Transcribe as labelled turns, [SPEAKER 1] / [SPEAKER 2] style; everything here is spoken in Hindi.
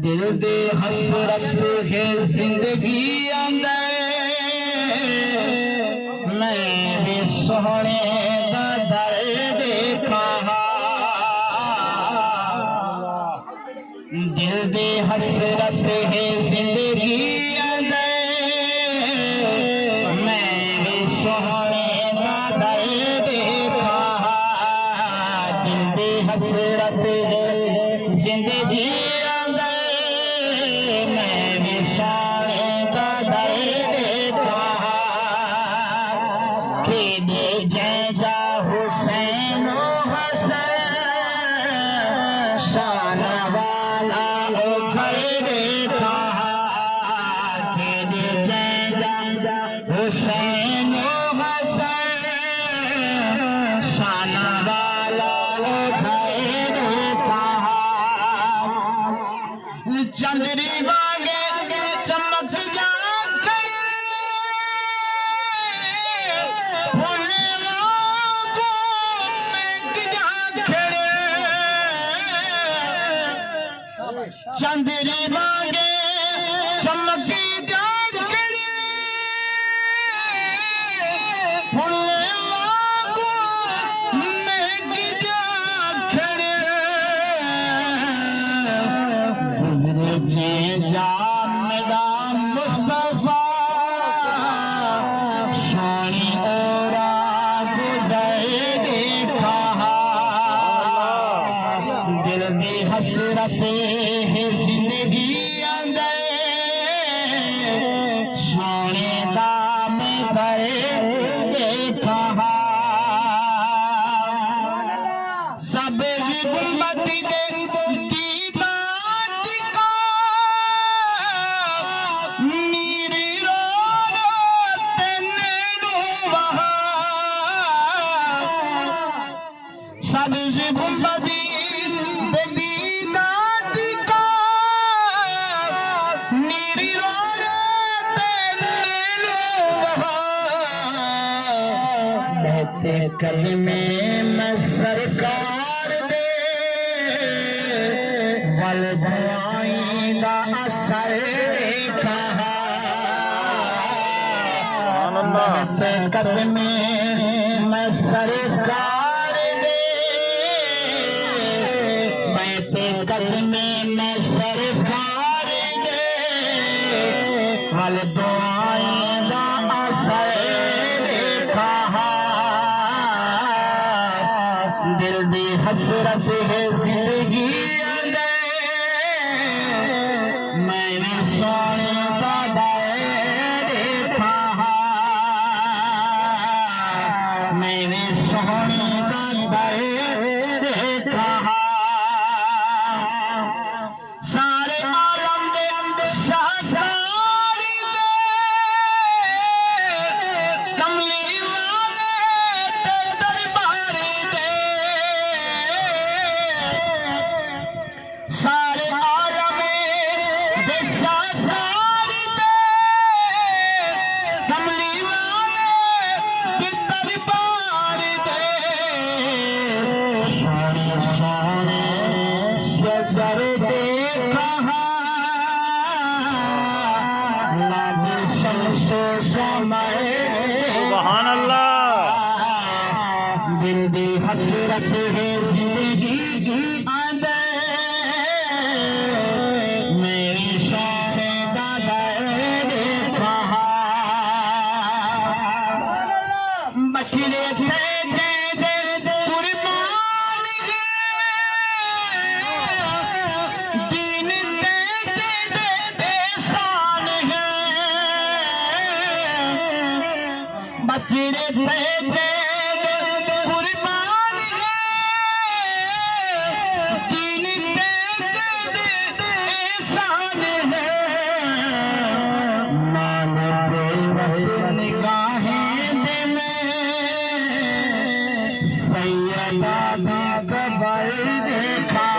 [SPEAKER 1] दिल दे हसरत है जिंदगी अंदर मैं भी सोहने दा दर्द देखा। दिल दे हसरत है जिंदगी अंदर मैं भी सोहने दा दर्द देखा। दिल दे हसरत है जिंदगी हुसैन हसन शान वाला घर देखा। हुसैन हसन शान वाला घर देखा। चंद्री वागे चमक जा चंद्री मांगे चमकी जाकड़ी फुले मांगो महकी जाकड़ी गुजरे जे जा मेरा मुस्तफा शानी ओरा गुजर देखा। दिल दी हसरत है जिंदगी अंदर सोने दाम कर देखा। सब गुंबदी दे दीदार टिका नीरी रो रो तेनू वहा। सब गुंबदी कलमे में सरकार दे वल दुआइंदा असर देखा। कलमे में सरकार दे बैते कलमे में सरकार दे वल दुआइंदा असर देखा। दिल दी हसरत है जिंदगी अंदर मैंने सोने का देखा। मैंने सोने का देखा। सारे आलम दे शाहकार दे कमली सारे आलम दे शाहकार दे कमली वाले दे दरबार दे सोने सोने सजर देखा। लाद शमसो कमर सुभान अल्लाह। दिल दी हसरत है जिंदगी बचरे थे दे कुर्बान दीन दे शान है। बचरे थे कुर्बान दीन दे शान है। मान बेबस निगाहें सैयदा दी कबर देखा।